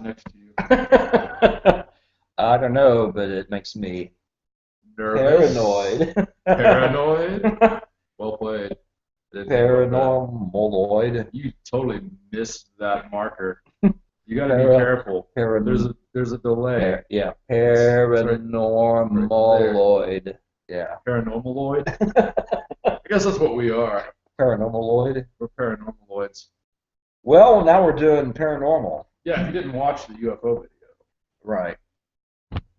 next to you? I don't know, but it makes me Nervous? paranoid. Paranoid? Well played. Didn't think about that. Paranormaloid. You totally missed that marker. You got to be Para, careful. paran, There's a delay. yeah, It's right there. paranormaloid. Yeah. Paranormaloid. I guess that's what we are. Paranormaloid. We're paranormaloids. Well, now we're doing paranormal. Yeah, if you didn't watch the UFO video, Right.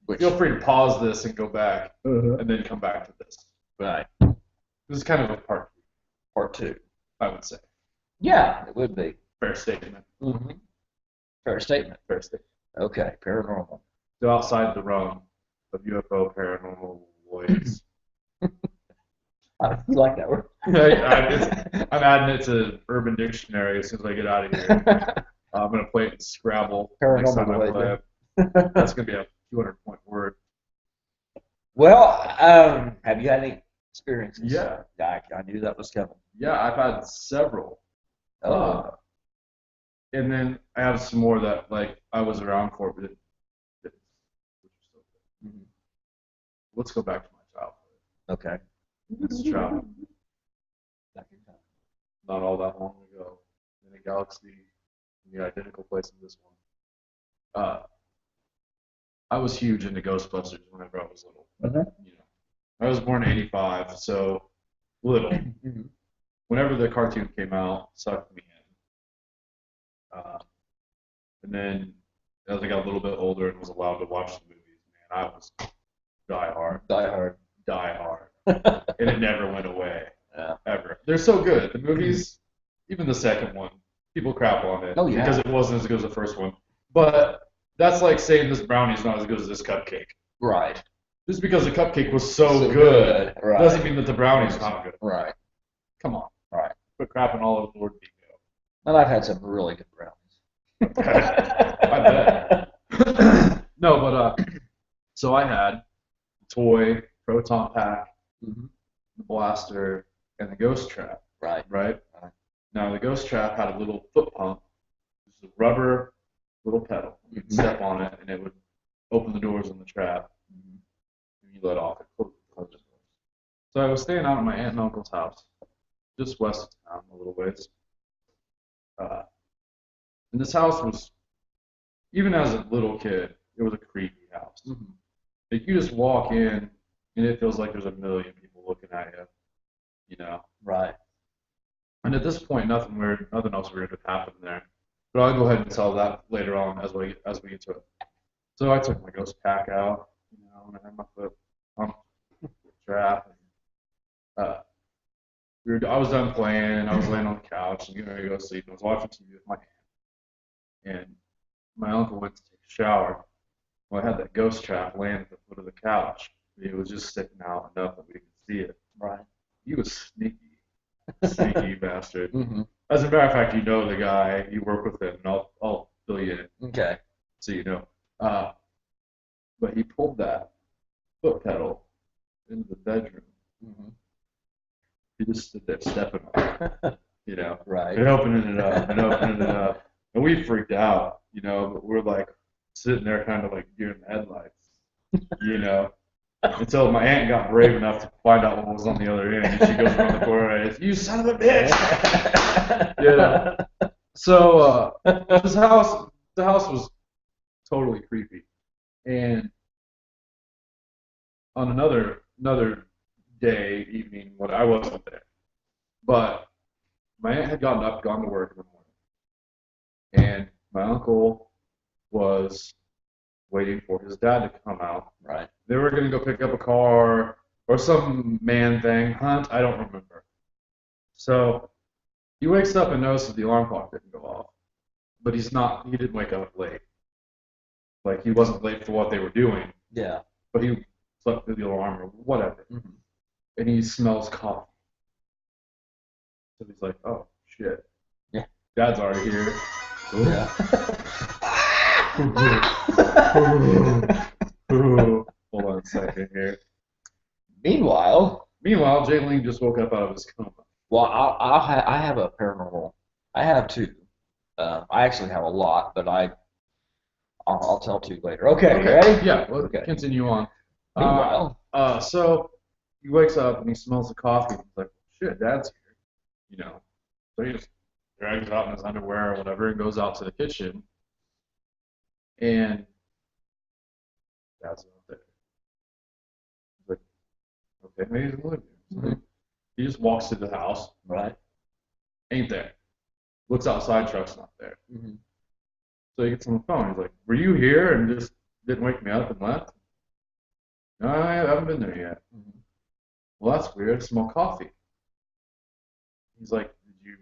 Which, feel free to pause this and go back, uh and then come back to this. right. This is kind of a Part two. I would say. Yeah, it would be. Fair statement. Mm-hmm. Fair statement. Fair statement. Okay, paranormal. So outside the realm of UFO paranormaloids. I like that word. I'm adding it to Urban Dictionary as soon as I get out of here. I'm going to play it in Scrabble next time I play it. That's going to be a 200-point word. Well, have you had any experiences? Yeah. I knew that was coming. Yeah, I've had several. And then I have some more that like I was around for, but let's go back to my childhood. Okay. Let's travel. Not all that long ago, in a galaxy in the identical place of this one. I was huge into Ghostbusters whenever I was little. You know, I was born in '85, so little. Whenever the cartoon came out, sucked me in. And then as I got a little bit older and was allowed to watch the movies, man, I was die hard. Die hard. And it never went away. Yeah. Ever. They're so good. The movies, even the second one, people crap on it because it wasn't as good as the first one. But that's like saying this brownie is not as good as this cupcake. Right. Just because the cupcake was so good right. doesn't mean that the brownie's not good. Right. Come on. Right. Quit crapping all over Lord Bingo. And I've had some really good brownies. I bet. No, but so I had the toy proton pack, the blaster, and the ghost trap. Right. Now the ghost trap had a little foot pump, just a rubber little pedal. You'd step on it, and it would open the doors on the trap. And you let off it, close the doors. So I was staying out at my aunt and uncle's house, just west of town, a little ways. And this house was, even as a little kid, it was a creepy house. Like you just walk in, and it feels like there's a million people looking at you. You know. Right. And at this point, nothing else weird had happened there. But I'll go ahead and tell that later on as we get to it. So I took my ghost pack out, you know, and I had my foot on the trap. I was done playing, and I was laying on the couch and getting ready to go to sleep. And I was watching TV with my aunt, and my uncle went to take a shower. Well, I had that ghost trap laying at the foot of the couch. It was just sticking out enough that we could see it. Right. He was sneaky bastard. As a matter of fact, you know the guy. You work with him, and I'll fill you in. Okay. So you know. But he pulled that foot pedal into the bedroom. He just stood there stepping on it, you know. Right. And opening it up, and we freaked out, you know. But we're like sitting there, kind of like deer in the headlights, you know. Until my aunt got brave enough to find out what was on the other end, and she goes around the corner and "You son of a bitch!" Yeah. So the house was totally creepy, and on another evening when I wasn't there, but my aunt had gotten up, gone to work in the morning, and my uncle was waiting for his dad to come out. Right. They were going to go pick up a car or some man thing, hunt, I don't remember. So he wakes up and notices the alarm clock didn't go off. But he didn't wake up late. Like he wasn't late for what they were doing. Yeah. But he slept through the alarm or whatever. And he smells coffee. So he's like, oh, shit. Yeah. Dad's already here. Yeah. Hold on a second here. Meanwhile, Jayleen just woke up out of his coma. Well, I have a paranormal. I have two. I actually have a lot, but I'll tell two later. Okay, Okay. ready? Yeah. Well, Okay. continue on. Meanwhile, So he wakes up and he smells the coffee. He's like, shit, Dad's here. You know. So he just drags out in his underwear or whatever and goes out to the kitchen. And Dad's not there. He's like, okay, maybe he's in the living room. So he just walks to the house. right? Ain't there. Looks outside, truck's not there. Mm-hmm. So he gets on the phone. He's like, were you here and just didn't wake me up and left? No, I haven't been there yet. Mm-hmm. Well, that's weird. I smell coffee. He's like, did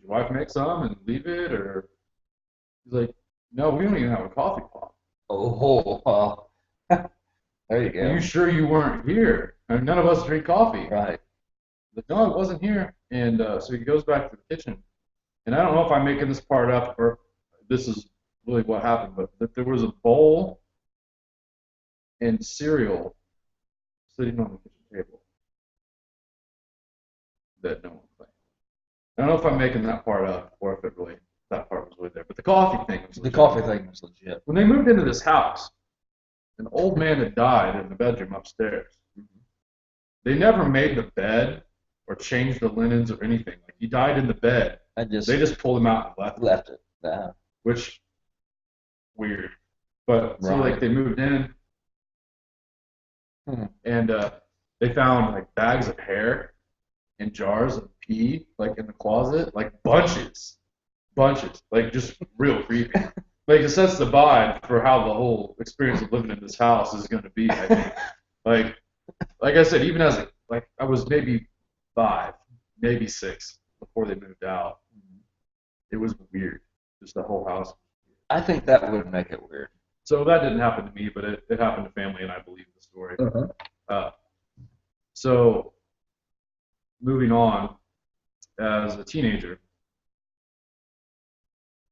your wife make some and leave it? Or he's like, no, we don't even have a coffee pot. Oh, well, there you Are go. you sure you weren't here? I mean, none of us drink coffee. Right. He's like, no, I wasn't here. And so he goes back to the kitchen. And I don't know if I'm making this part up or this is really what happened, but that there was a bowl and cereal sitting on the kitchen table that no one claimed. I don't know if I'm making that part up or if that part was really there. But the coffee thing was legit. The coffee thing was legit. When they moved into this house, an old man had died in the bedroom upstairs. Mm-hmm. They never made the bed or changed the linens or anything. Like he died in the bed. They just pulled him out and left it. Which weird. But so Right. like they moved in Hmm. and they found like bags of hair and jars of pee like in the closet, like bunches, like just real creepy. Like it sets the vibe for how the whole experience of living in this house is going to be. I think, like I said, even as like I was maybe 5, maybe 6 before they moved out, it was weird. Just the whole house. I think that would make it weird. So that didn't happen to me, but it happened to family, and I believe the story. So moving on, as a teenager,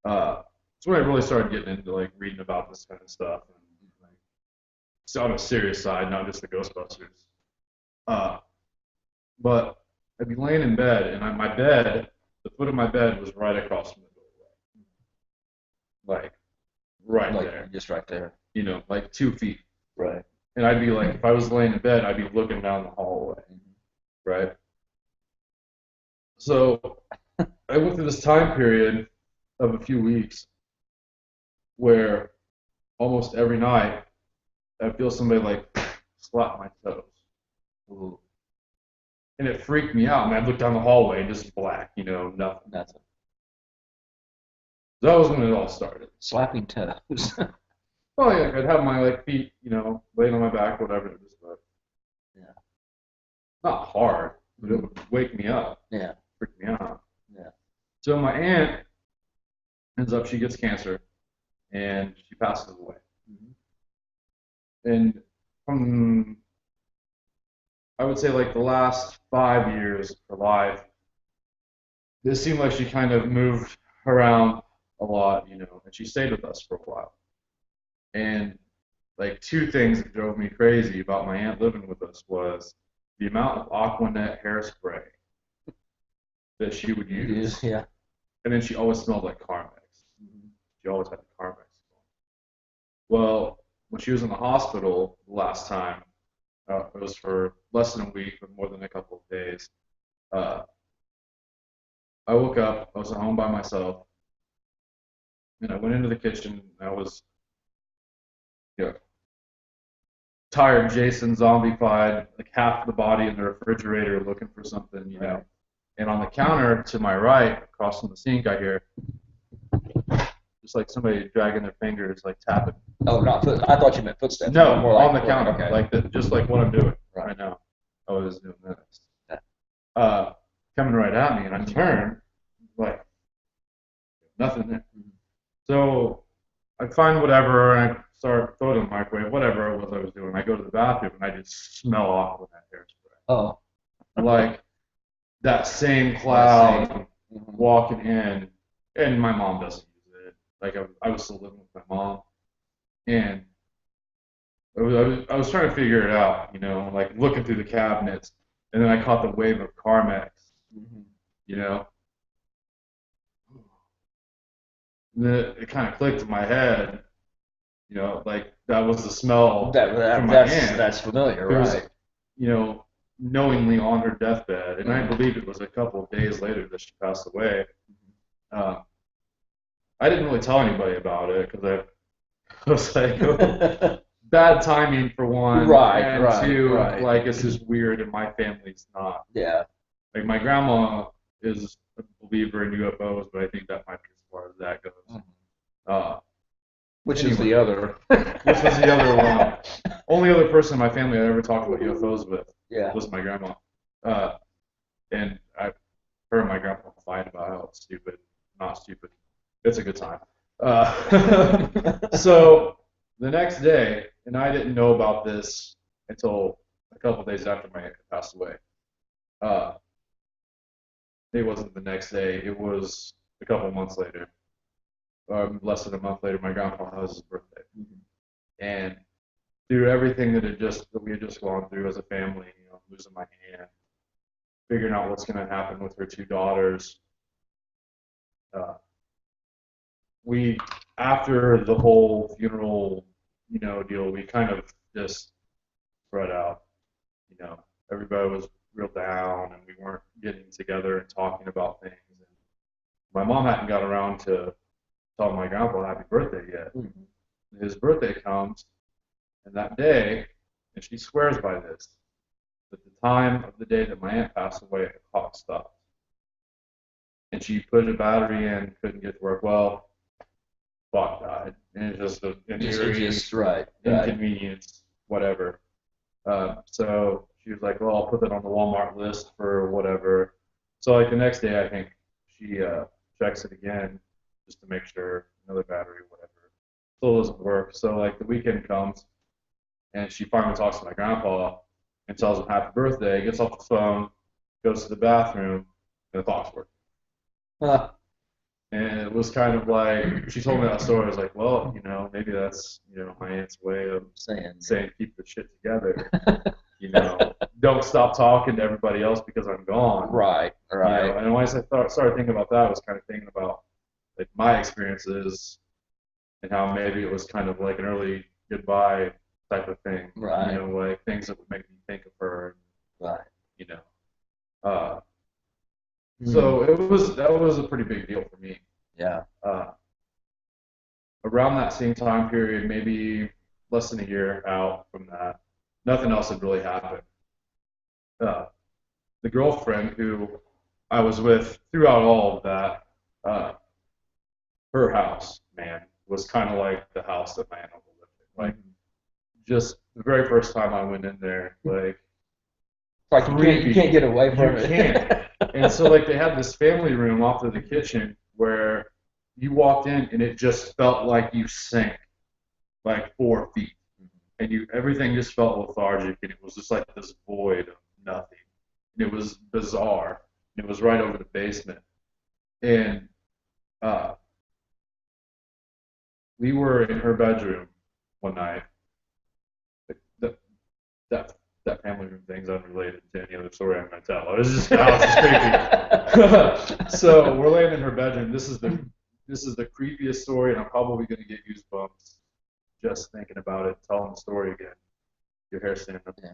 that's when I really started getting into like reading about this kind of stuff, and like, so on a serious side, not just the Ghostbusters. But I'd be laying in bed, and my bed, the foot of my bed was right across from the doorway, like right there, just right there. you know, like 2 feet. Right. And I'd be like, if I was laying in bed, I'd be looking down the hallway, right? So I went through this time period of a few weeks where almost every night I'd feel somebody like slap my toes. Ooh. And it freaked me out. And I'd look down the hallway and just black, you know, nothing. Nothing. That was when it all started. Slapping toes. Oh yeah, I'd have my like feet, you know, laying on my back, whatever. Just Yeah. not hard, but it would wake me up. Yeah. Freak me out. Yeah. So my aunt ends up, she gets cancer, and she passes away. Mm-hmm. And from, I would say like the last 5 years of her life, it seemed like she kind of moved around a lot, you know, and she stayed with us for a while. And like 2 things that drove me crazy about my aunt living with us was the amount of Aquanet hairspray that she would use. Yeah. And then she always smelled like Carmex. She always had Carmex. Well, when she was in the hospital the last time, it was for less than a week, but more than a couple of days. I woke up, I was at home by myself, and I went into the kitchen, and I was, you know, tired Jason zombified, like half the body in the refrigerator looking for something, you know. And on the counter to my right, across from the sink, I hear just like somebody dragging their fingers, like tapping. Oh, not foot. I thought you meant footsteps. No, more like, on the counter, okay. like just like what I'm doing right now. I was doing this. Coming right at me, and I turn, like nothing there. So I find whatever, and I start throwing it in the microwave, whatever it was I was doing. I go to the bathroom, and I just smell off with that hairspray. Oh. Like that same cloud walking in, and my mom doesn't use it. Like I was still living with my mom, and I was trying to figure it out, you know, like looking through the cabinets, and then I caught the wave of Carmex, you know. And then it kind of clicked in my head, you know, like that was the smell from my That's aunt. familiar, It was, right? you know, knowingly on her deathbed, and I Mhm. believe it was a couple of days later that she passed away. Uh, I didn't really tell anybody about it because I was like, oh, bad timing for one, Right, and right, two, right. like it's just weird, and my family's not. Yeah. Like my grandma is a believer in UFOs, but I think that might be as far as that goes. Mhm. Uh, Which is anyway, the other? which was the other one. Only other person in my family I ever talked about UFOs with Yeah. was my grandma. Uh, and her and my grandpa fight about how it's stupid, not stupid. It's a good time. So the next day, and I didn't know about this until a couple days after my aunt passed away. Uh, it wasn't the next day. It was a couple months later, less than a month later. My grandpa has his birthday, and through everything that we had just gone through as a family, you know, losing my aunt, figuring out what's going to happen with her two daughters, uh, we after the whole funeral, you know, deal, we kind of just spread out. You know, everybody was real down, and we weren't getting together and talking about things. And my mom hadn't got around to tell my grandpa happy birthday yet. Mm-hmm. His birthday comes, and that day, and she swears by this, at the time of the day that my aunt passed away, the clock stopped. And she put a battery in, couldn't get to work. Well, clock died. And it's just an eerie right. inconvenience, whatever. So she was like, well, I'll put that on the Walmart list for whatever. So like the next day, I think she checks it again just to make sure, another battery, whatever. Still doesn't work. So like the weekend comes, and she finally talks to my grandpa and tells him happy birthday, gets off the phone, goes to the bathroom, and the clock's working. Huh. And it was kind of like, she told me that story. I was like, well, you know, maybe that's, you know, my aunt's way of saying keep the shit together. You know, don't stop talking to everybody else because I'm gone. Right, right. You know, and when I started thinking about that, I was kind of thinking about like my experiences and how maybe it was kind of like an early goodbye type of thing. Right. You know, like things that would make me think of her. Right. You know, so that was a pretty big deal for me. Yeah. Around that same time period, maybe less than a year out from that, nothing else had really happened. Uh, the girlfriend who I was with throughout all of that, uh, her house, man, was kind of like the house that my aunt uncle lived in. Like, just the very first time I went in there, like, like you can't get away from it. You can't. And so, like, they had this family room off of the kitchen where you walked in and it just felt like you sank like 4 feet, and everything just felt lethargic, and it was just like this void of nothing. And it was bizarre. And it was right over the basement, and uh, we were in her bedroom one night. That that that family room thing's unrelated to any other story I'm going to tell. It was just the house is creepy. So we're laying in her bedroom. This is the creepiest story, and I'm probably going to get goosebumps just thinking about it, telling the story again. Your hair standing up. Yeah.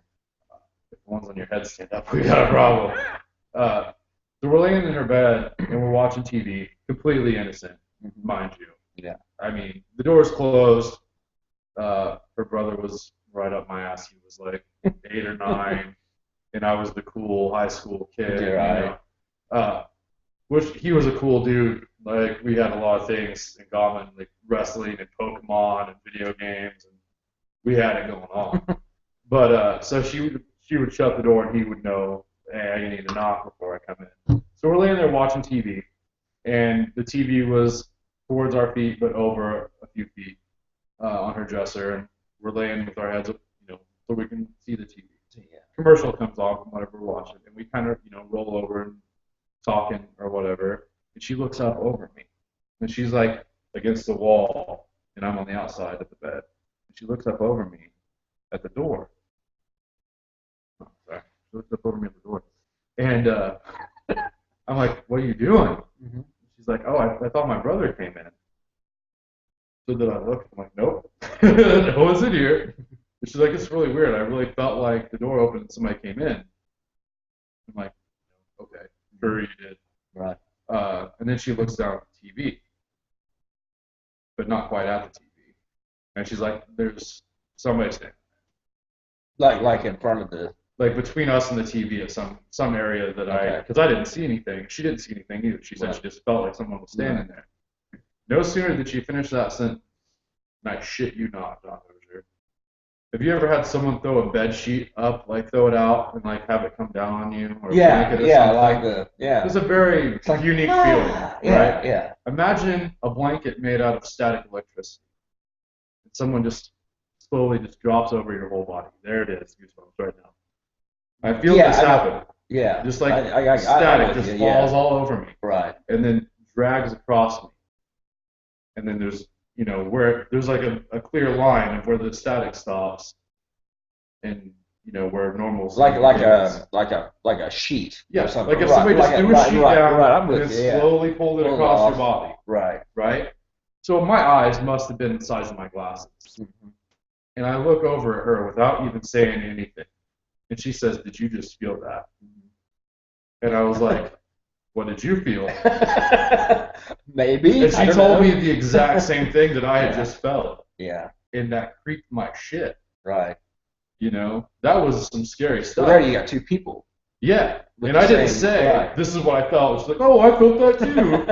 If the ones on your head stand up, we got a problem. So we're laying in her bed and we're watching TV, completely innocent, mind you. Yeah. I mean, the door's closed. Her brother was right up my ass. He was like 8 or 9, and I was the cool high school kid. Yeah, you know? Which he was a cool dude. Like we had a lot of things in common, like wrestling and Pokemon and video games, and we had it going on. But so she would shut the door, and he would know, hey, I need to knock before I come in. So we're laying there watching TV, and the TV was towards our feet, but over a few feet on her dresser, and we're laying with our heads up, you know, so we can see the TV. Yeah. Commercial comes on from whatever we're watching, and we kind of, you know, roll over and talking or whatever, and she looks up over at me, and she's like against the wall, and I'm on the outside of the bed, and she looks up over me at the door. Oh, sorry. She looks up over me at the door, and I'm like, "What are you doing?" Mm-hmm. She's like, "Oh, I thought my brother came in." So then I look, I'm like, nope, no one's in here. And she's like, it's really weird. I really felt like the door opened and somebody came in. I'm like, okay, sure you did. Right. And then she looks down at the TV, but not quite at the TV. And she's like, there's somebody standing. Like in front of the. Like between us and the TV at some area that because I didn't see anything. She didn't see anything either. She said she just felt like someone was standing there. No sooner did she finish that sentence, and I shit you not, Don Dozier. Have you ever had someone throw a bed sheet up, like throw it out and like have it come down on you, or a blanket or something? It's a very unique feeling, right? Yeah. Imagine a blanket made out of static electricity. And someone just slowly just drops over your whole body. There it is, goosebumps right now. I feel this happen. Yeah. Just like static just falls all over me. Right. And then drags across me. And then there's, where there's like a clear line of where the static stops, and where normal. Like a sheet. Yeah. Or something. Like if somebody just threw a sheet down I'm with and you, slowly pulled it across your body. Right. Right. So my eyes must have been the size of my glasses. Mm-hmm. And I look over at her without even saying anything. And she says, "Did you just feel that?" And I was like, "What did you feel?" Maybe. And she told me the exact same thing that I had just felt. Yeah. And that creeped my shit. Right. That was some scary stuff. Well, there you got two people. Yeah. And I didn't say, this is what I felt. She's like, oh, I felt that too.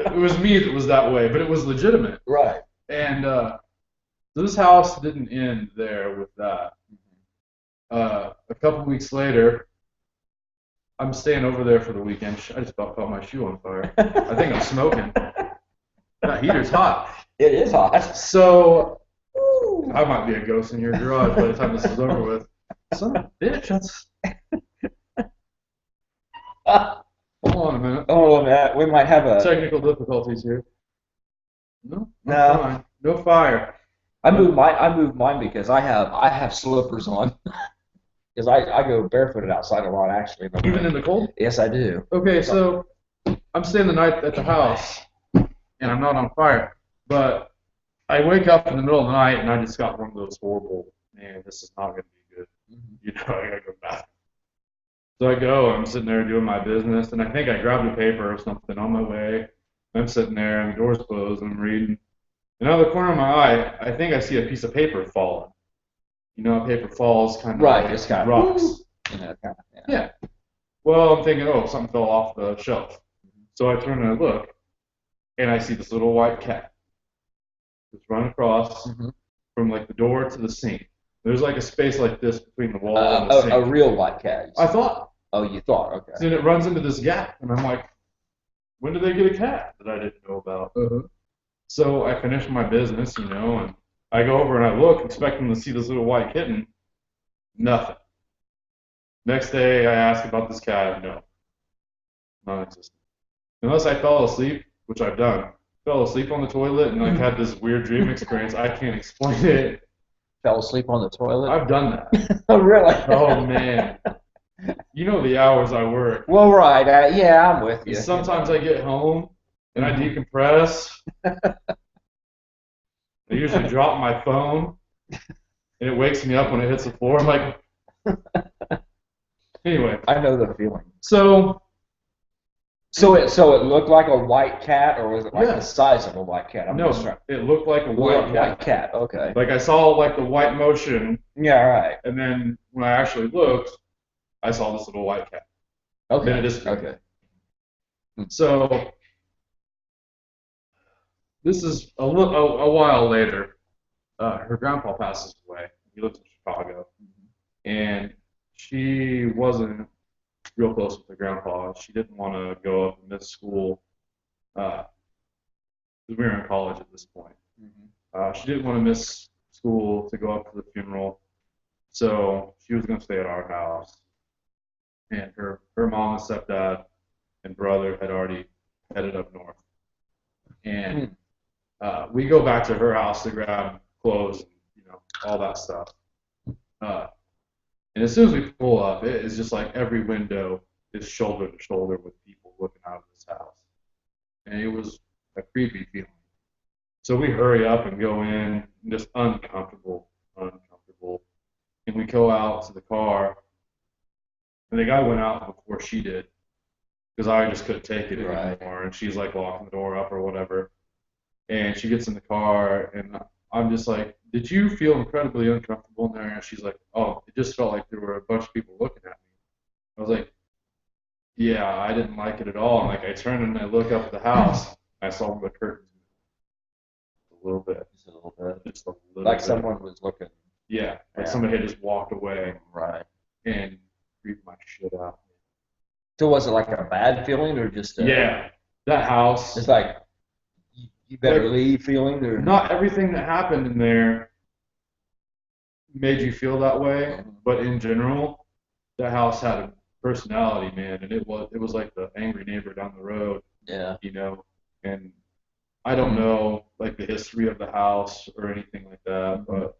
It was me that was that way, but it was legitimate. Right. And so this house didn't end there with that. A couple weeks later, I'm staying over there for the weekend. I just about felt my shoe on fire. I think I'm smoking. That heater's hot. It is hot. So I might be a ghost in your garage by the time this is over with. Son of a bitch, that's... Hold on a minute. Oh, man, we might have a... Technical difficulties here. No. Fine. No fire. I moved mine because I have slippers on. Because I go barefooted outside a lot, actually. Even in the cold? Yes, I do. Okay, so I'm staying the night at the house, and I'm not on fire. But I wake up in the middle of the night, and I just got one of those horrible, man, this is not going to be good. I got to go back. So I go, I'm sitting there doing my business, and I think I grabbed a paper or something on my way. I'm sitting there, and the door's closed, and I'm reading. And out of the corner of my eye, I think I see a piece of paper falling. A paper falls kind of right, like it's got rocks. Yeah. Well, I'm thinking, oh, something fell off the shelf. So I turn and I look, and I see this little white cat just run across from like the door to the sink. There's like a space like this between the wall and the sink. A real white cat. I thought. Oh, you thought, okay. And it runs into this gap, and I'm like, when did they get a cat that I didn't know about? So I finish my business, and I go over and I look, expecting to see this little white kitten. Nothing. Next day, I ask about this cat. No. Non-existent. Unless I fell asleep, which I've done. Fell asleep on the toilet and had this weird dream experience. I can't explain it. Fell asleep on the toilet? I've done that. Oh, really? Oh, man. The hours I work. Well, right. Yeah, I'm with you. Sometimes I get home and I decompress. I usually drop my phone, and it wakes me up when it hits the floor. I'm like, anyway. I know the feeling. So it looked like a white cat, or was it like the size of a white cat? It looked like a white cat. Okay. Like I saw like the white motion. Yeah, right. And then when I actually looked, I saw this little white cat. Okay. Then it just okay. So this is a while later. Her grandpa passes away. He lives in Chicago, and she wasn't real close with her grandpa. She didn't want to go up and miss school. Because we were in college at this point. She didn't want to miss school to go up to the funeral, so she was going to stay at our house. And her mom and stepdad and brother had already headed up north. And we go back to her house to grab clothes, and, all that stuff. And as soon as we pull up, it is just like every window is shoulder to shoulder with people looking out of this house. And it was a creepy feeling. So we hurry up and go in, just uncomfortable. And we go out to the car, and the guy went out before she did, because I just couldn't take it anymore. And she's like locking the door up or whatever. And she gets in the car, and I'm just like, did you feel incredibly uncomfortable in there? And she's like, oh, it just felt like there were a bunch of people looking at me. I was like, yeah, I didn't like it at all. And like I turn and I look up at the house, I saw the curtains a little bit. Just a little bit. Just a little like bit. Someone was looking. Yeah, like somebody had just walked away. Right. And creeped my shit out. So was it like a bad feeling or just yeah, that house. It's like you better leave feeling or not everything that happened in there made you feel that way, but in general, that house had a personality, man, and it was like the angry neighbor down the road. Yeah. You know, and I don't know like the history of the house or anything like that, but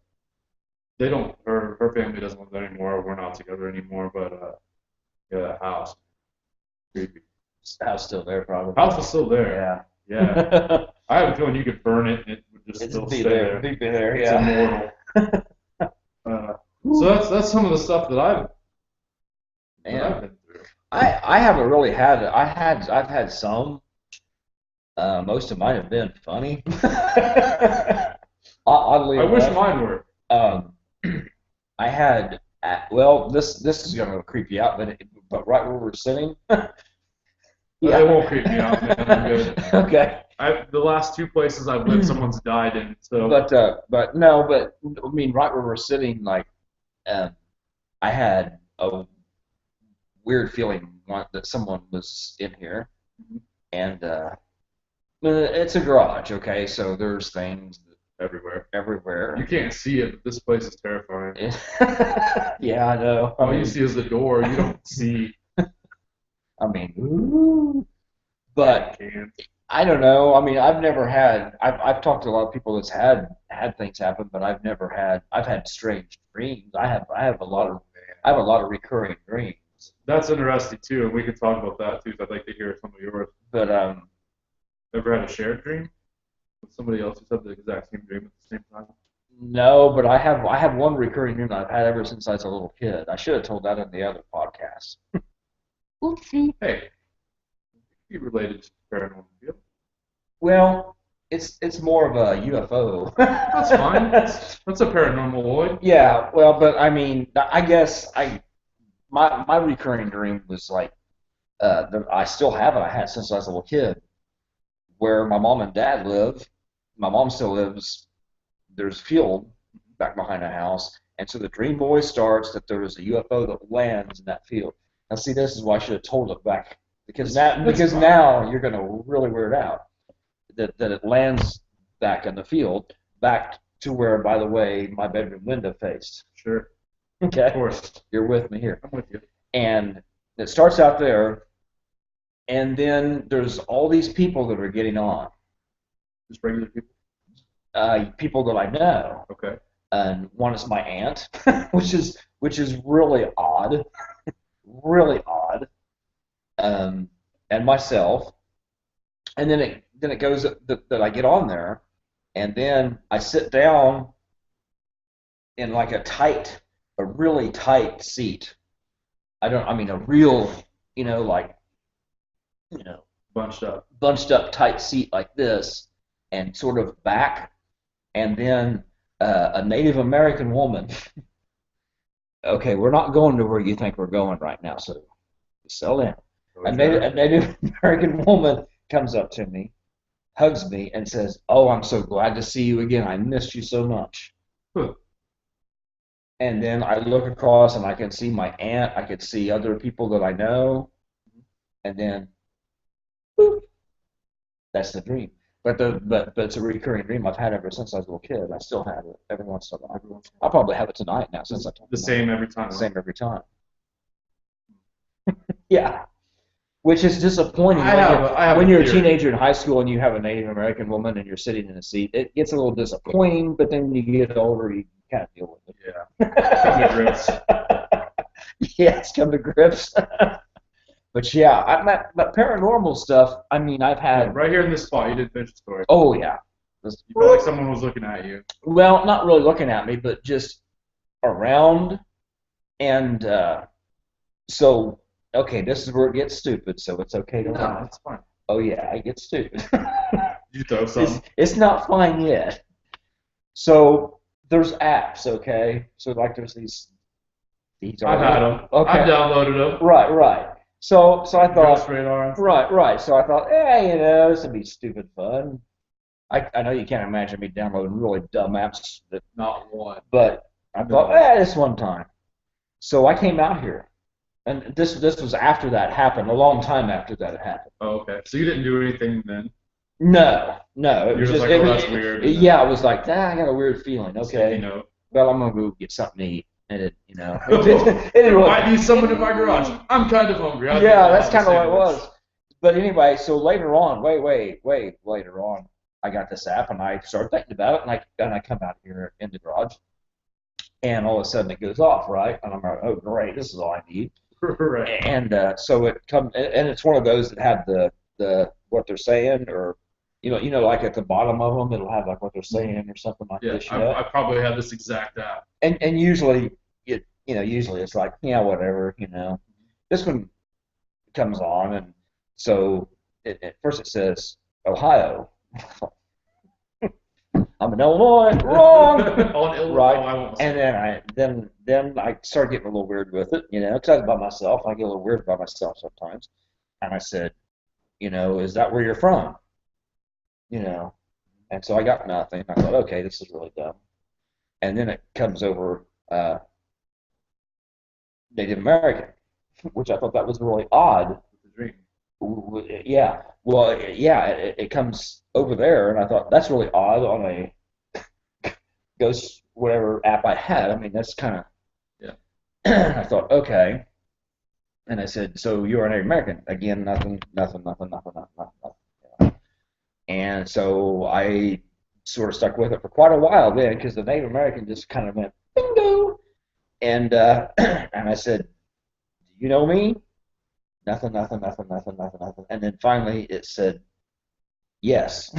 they don't. Her family doesn't live there anymore. We're not together anymore, but yeah, that house. Creepy. House still there, probably. House is still there. Yeah. I have a feeling you could burn it and it would just still stay there. Be there, It's immortal. So that's some of the stuff that I've been through. I haven't really had. I've had some. Most of mine have been funny. Oddly I enough. wish mine were. I had. Well, this is gonna creep you out, but right where we're sitting. Yeah. It won't creep me out, man. I'm good. Okay. The last two places I've lived, someone's died in. So. But I mean, right where we're sitting, like, I had a weird feeling that someone was in here, and it's a garage, okay? So there's things everywhere. You can't see it, but this place is terrifying. Yeah, I know. All you see is the door. You don't see. I mean, ooh. But I don't know. I mean, I've talked to a lot of people that's had things happen, but I've had strange dreams. I have a lot of recurring dreams. That's interesting too, and we can talk about that too. I'd like to hear some of yours. But ever had a shared dream with somebody else who's had the exact same dream at the same time? No, but I have one recurring dream that I've had ever since I was a little kid. I should have told that in the other podcast. Oopsie. Hey, you related to the paranormal field? Well, it's more of a UFO. That's fine. That's a paranormal void. Yeah, well, but I mean, I guess my recurring dream was like I still have it. I had it since I was a little kid. Where my mom and dad live, my mom still lives. There's a field back behind the house, and so the dream always starts that there is a UFO that lands in that field. Now, see, this is why I should have told it back because now you're going to really weird out that it lands back in the field, back to where, by the way, my bedroom window faced. Sure. Okay. Of course. You're with me here. I'm with you. And it starts out there, and then there's all these people that are getting on. Just regular people? People that I know. Okay. And one is my aunt, which is really odd. Really odd, and myself, and then it goes that I get on there, and then I sit down in like a really tight seat. I mean a real, bunched up tight seat like this, and sort of back, and then a Native American woman. Okay, we're not going to where you think we're going right now, so settle in. A Native American woman comes up to me, hugs me, and says, "Oh, I'm so glad to see you again. I missed you so much." And then I look across, and I can see my aunt. I can see other people that I know, and then, boop, that's the dream. But it's a recurring dream I've had ever since I was a little kid. I still have it every once in a while. I'll probably have it tonight now since I told you. Same every time. Same every time. Yeah. Which is disappointing when you're a teenager in high school and you have a Native American woman and you're sitting in a seat. It gets a little disappointing, but then when you get older, you kind of deal with it. Yeah. Come to grips. Yes, come to grips. But yeah, but paranormal stuff. I mean, I've had right here in this spot. You didn't finish the story. Oh yeah, Just, You felt like someone was looking at you. well, not really looking at me, but just around. And so, okay, this is where it gets stupid, so it's okay to No, laugh. it's fine. Oh, yeah, I get stupid. You throw some. It's not fine yet. So, there's apps, okay? So, like, there's these I've had them. Okay. I've downloaded them. Right. So I thought, Ghost radar. right. So I thought, hey, this would be stupid fun. I know you can't imagine me downloading really dumb apps, Not one. but I thought, this one time. So I came out here, and this was after that happened, a long time after that had happened. Oh, okay. So you didn't do anything then? No. You're was just like, oh, that's weird. Yeah, I was like, I got a weird feeling. Okay. Well, I'm gonna go get something to eat. And it There might be someone in my garage. I'm kind of hungry. Yeah, that's kind of what it was. But anyway, so later on, way later on, I got this app and I started thinking about it, and I come out here in the garage, and all of a sudden it goes off, right? And I'm like, oh great, this is all I need. Right. And so it comes, and it's one of those that have the what they're saying, or like at the bottom of them, it'll have like what they're saying or something like this. I probably have this exact app. And usually usually it's like, yeah, whatever, This one comes on, and so at first it says Ohio. I'm in Illinois, wrong. On Illinois, right? And then I started getting a little weird with it, because I was by myself. I get a little weird by myself sometimes. And I said, is that where you're from? And so I got nothing. I thought, okay, this is really dumb. And then it comes over Native American, which I thought that was really odd. Yeah. Well, yeah, it comes over there, and I thought that's really odd on a ghost whatever app I had. I mean, that's kind of. Yeah. I thought, okay. And I said, so you're a Native American? Again, nothing. And so I sort of stuck with it for quite a while then, because the Native American just kind of went bingo. And and I said, do you know me? Nothing. And then finally it said, yes.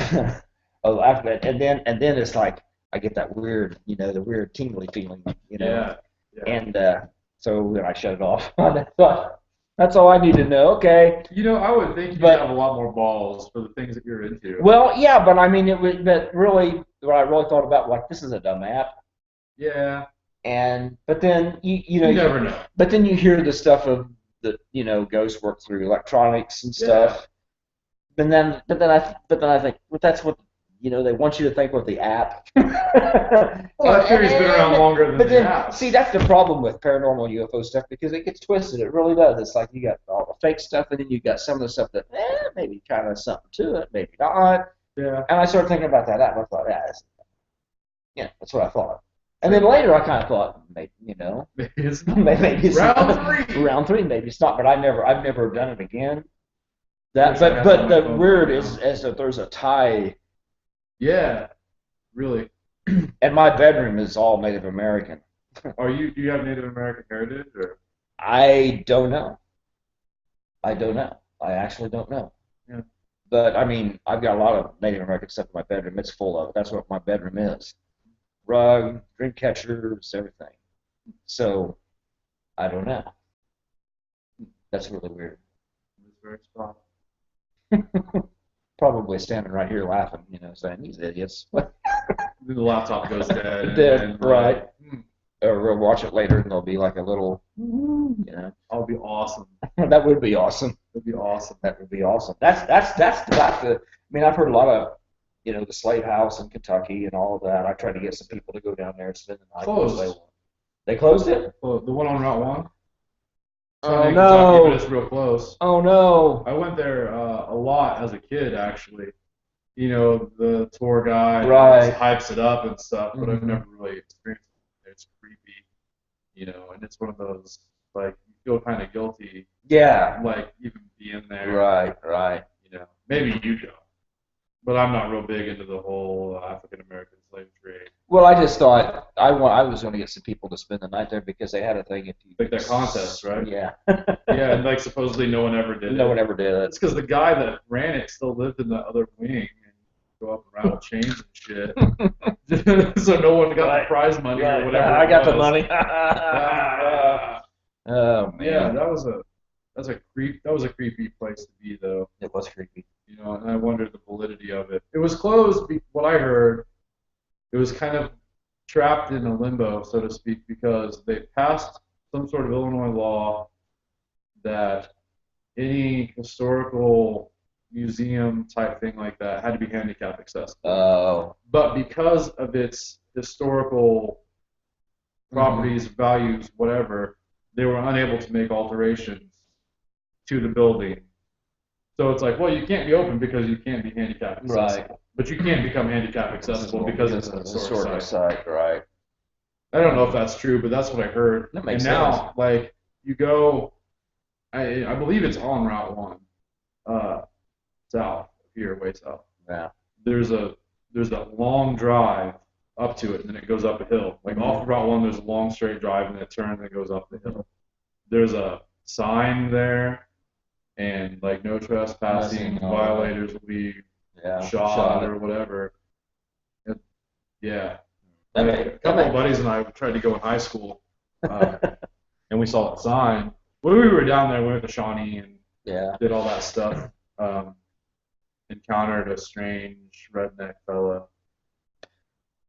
Oh, after that, and then it's like I get that weird, the weird tingly feeling, Yeah. And so then I shut it off. I thought, that's all I need to know. Okay. I would think you'd have a lot more balls for the things that you're into. Well, yeah, but I mean, but really, what I really thought about, like, this is a dumb app. Yeah. But then you never know. But then you hear the stuff of the ghosts work through electronics and stuff. Yeah. But then I think, well, that's what they want you to think with the app. Well, that theory's been around longer than the app. See, that's the problem with paranormal UFO stuff, because it gets twisted. It really does. It's like you got all the fake stuff, and then you got some of the stuff that maybe kind of something to it, maybe not. Yeah. And I started thinking about that app. I thought, that's what I thought. And then later, I kind of thought, maybe it's round three. Maybe it's not. But I've never done it again. But the weird is that there's a tie. Yeah, really. And my bedroom is all Native American. Do you have Native American heritage, or? I don't know. I actually don't know. Yeah. But I mean, I've got a lot of Native American stuff in my bedroom. It's full of it. That's what my bedroom is. Rug, drink catchers, everything. So, I don't know. That's really weird. It's very strong. Probably standing right here laughing, saying, these idiots. The laptop goes dead. Dead, right. Or we'll watch it later, and there'll be like a little, That'll be awesome. That would be awesome. That'd be awesome. That would be awesome. That's the. I mean, I've heard a lot of, the Slave House in Kentucky and all of that. I tried to get some people to go down there and spend the night. Closed. They closed it? Well, the one on Route 1? Oh, no. But it's real close. Oh, no. I went there a lot as a kid, actually. The tour guide hypes it up and stuff, but I've never really experienced it. It's creepy, and it's one of those, like, you feel kind of guilty. Yeah. Like, even being there. Right. Maybe you don't. But I'm not real big into the whole African-American slave trade. Well, I just thought I was going to get some people to spend the night there, because they had a thing. Like that contest, right? Yeah. Yeah, and like supposedly no one ever did it. No one ever did it. It's because the guy that ran it still lived in the other wing. go up and rattle chains and shit, so no one got the prize money or whatever. I got the money. Oh man. Yeah, that was a creepy place to be though. It was creepy. You know, and I wondered the validity of it. It was closed. What I heard, it was kind of trapped in a limbo, so to speak, because they passed some sort of Illinois law that any historical museum type thing like that had to be handicap accessible. Oh. But because of its historical properties, values, whatever, they were unable to make alterations to the building. So it's like, well, you can't be open because you can't be handicap accessible. Right. But you can't become handicap accessible because it's a historic site. Right. I don't know if that's true, but that's what I heard. That makes and now, sense. like, you go, I believe it's on Route 1, south, here, way south. Yeah. There's a long drive up to it, and then it goes up a hill. Like, off of Route 1, there's a long straight drive, and it turns and it goes up the hill. There's a sign there, and, like, no trespassing, violators will be shot or whatever. Yeah. A couple of buddies and I tried to go in high school, and we saw that sign. When we were down there, we went to Shawnee and did all that stuff. Encountered a strange redneck fella.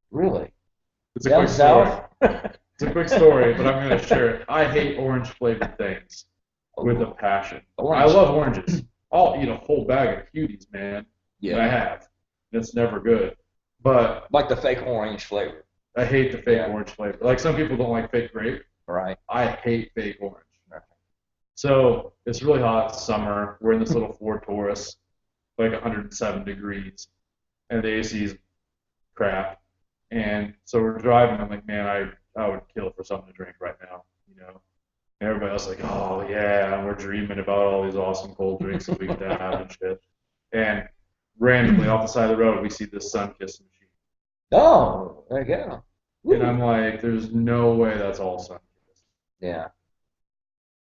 Really? It's a quick story. It's a quick story, but I'm going to share it. I hate orange flavored things with a passion. I love oranges. I'll eat a whole bag of cuties, man. Yeah. And I have. It's never good. But like the fake orange flavor. I hate the fake orange flavor. Like some people don't like fake grape. Right. I hate fake orange. Right. So it's really hot. It's summer. We're in this little Ford Taurus, like 107 degrees, and the AC is crap. And so we're driving. I'm like, man, I would kill for something to drink right now, you know. And everybody else is like, oh yeah, we're dreaming about all these awesome cold drinks that we could have and shit. And randomly off the side of the road, we see this sun-kissed machine. Oh, there you go. Woo. And I'm like, there's no way that's all sun-kissed. Yeah.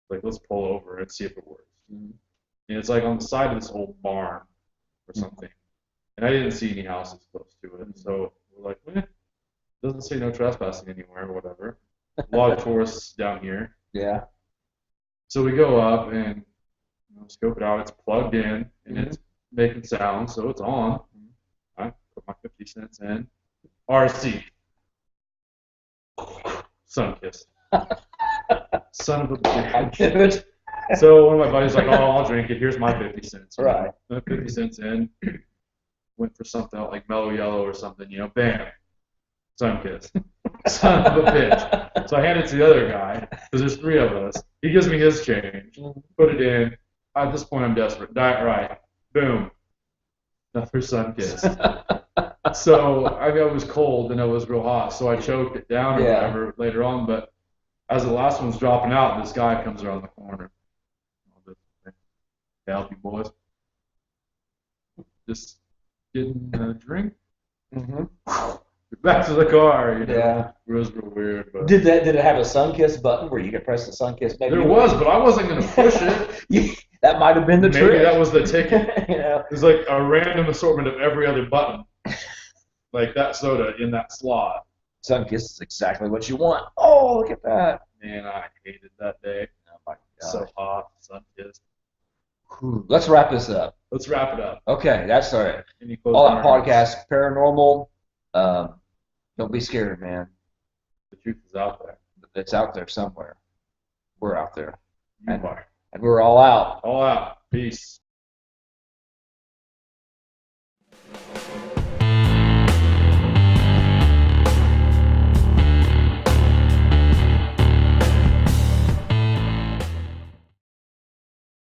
Like, let's pull over and see if it works. Mm-hmm. And it's like on the side of this old barn or something. And I didn't see any houses close to it. So we're like, it doesn't say no trespassing anywhere or whatever. A lot of tourists down here. Yeah. So we go up and scope it out. It's plugged in and it's making sound, so it's on. I put my 50 cents in. RC. Sun-kissed. Son of a bitch. So one of my buddies was like, oh, I'll drink it. Here's my 50 cents. Right. 50 cents in. Went for something like mellow yellow or something, bam. Sun-kissed. Son of a bitch. So I hand it to the other guy, because there's three of us. He gives me his change. Put it in. At this point, I'm desperate. Diet right. Boom. Another sun-kissed. So I was cold and it was real hot, so I choked it down or whatever later on. But as the last one's dropping out, this guy comes around the corner. Help you boys. Just getting a drink. Back to the car. Yeah. It was real weird. But did it have a sun-kiss button where you could press the sun-kiss? Maybe there was, but I wasn't going to push it. That might have been the trick. Maybe that was the ticket. There's like a random assortment of every other button. Like that soda in that slot. Sun-kiss is exactly what you want. Oh, look at that. Man, I hated that day. Oh my God. So hot, sun-kissed. Let's wrap this up. Let's wrap it up. Okay, that's all right. All that podcast, paranormal. Don't be scared, man. The truth is out there. It's out there somewhere. We're out there. You are. And we're all out. All out. Peace.